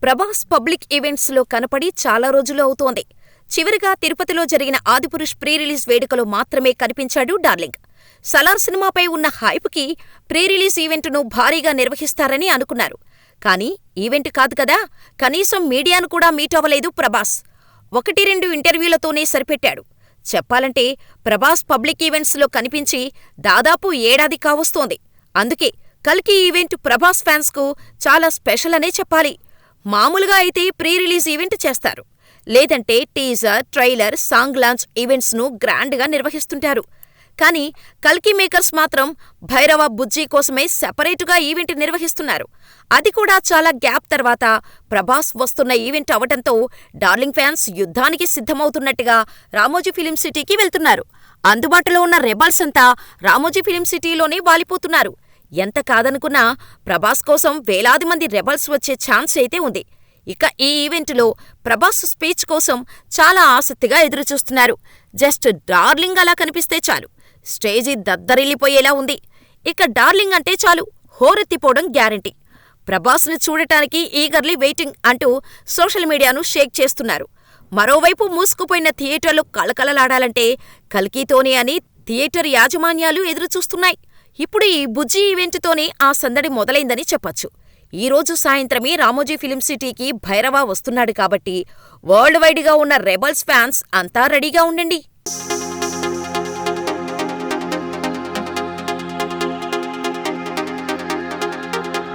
Prabhas public ఈవెంట్స్లో కనపడి చాలా రోజులు అవుతోంది. చివరిగా తిరుపతిలో జరిగిన ఆదిపురుష్ ప్రీ రిలీజ్ వేడుకలో మాత్రమే కనిపించాడు డార్లింగ్. సలార్ సినిమాపై ఉన్న హైప్కి ప్రీ రిలీజ్ ఈవెంట్ను భారీగా నిర్వహిస్తారని అనుకున్నారు. కానీ ఈవెంట్ కాదు కదా, కనీసం మీడియాను కూడా మీట్ అవ్వలేదు ప్రభాస్. 1-2 ఇంటర్వ్యూలతోనే సరిపెట్టాడు. చెప్పాలంటే ప్రభాస్ పబ్లిక్ ఈవెంట్స్లో కనిపించి దాదాపు ఏడాది కావస్తోంది. అందుకే కల్కి ఈవెంట్ ప్రభాస్ ఫ్యాన్స్కు చాలా స్పెషల్ అనే చెప్పాలి. మామూలుగా అయితే ప్రీ రిలీజ్ ఈవెంట్ చేస్తారు, లేదంటే టీజర్, ట్రైలర్, సాంగ్ లాంచ్ ఈవెంట్స్ను గ్రాండ్గా నిర్వహిస్తుంటారు. కానీ కల్కి మేకర్స్ మాత్రం భైరవ బుజ్జి కోసమే సెపరేటుగా ఈవెంట్ నిర్వహిస్తున్నారు. అది కూడా చాలా గ్యాప్ తర్వాత ప్రభాస్ వస్తున్న ఈవెంట్ అవటంతో డార్లింగ్ ఫ్యాన్స్ యుద్ధానికి సిద్ధమవుతున్నట్టుగా రామోజీ ఫిలిం సిటీకి వెళ్తున్నారు. అందుబాటులో ఉన్న రెబల్స్ అంతా రామోజీ ఫిలిం సిటీలోనే వాలిపోతున్నారు. ఎంత కాదనుకున్నా ప్రభాస్ కోసం వేలాది మంది రెబల్స్ వచ్చే ఛాన్స్ అయితే ఉంది. ఇక ఈ ఈవెంటులో ప్రభాస్ స్పీచ్ కోసం చాలా ఆసక్తిగా ఎదురుచూస్తున్నారు. జస్ట్ డార్లింగ్ అలా కనిపిస్తే చాలు, స్టేజి దద్దరిల్లిపోయేలా ఉంది. ఇక డార్లింగ్ అంటే చాలు, హోరెత్తిపోవడం గ్యారంటీ. ప్రభాస్ను చూడటానికి ఈగర్లీ వెయిటింగ్ అంటూ సోషల్ మీడియాను షేక్ చేస్తున్నారు. మరోవైపు మూసుకుపోయిన థియేటర్లు కళకళలాడాలంటే కల్కితోనే అని థియేటర్ యాజమాన్యాలు ఎదురుచూస్తున్నాయి. ఇప్పుడు ఈ బుజ్జి ఈవెంట్తోనే ఆ సందడి మొదలైందని చెప్పొచ్చు. ఈరోజు సాయంత్రమే రామోజీ ఫిలిం సిటీకి భైరవ వస్తున్నాడు కాబట్టి వరల్డ్ వైడ్గా ఉన్న రెబల్స్ ఫ్యాన్స్ అంతా రెడీగా ఉండండి.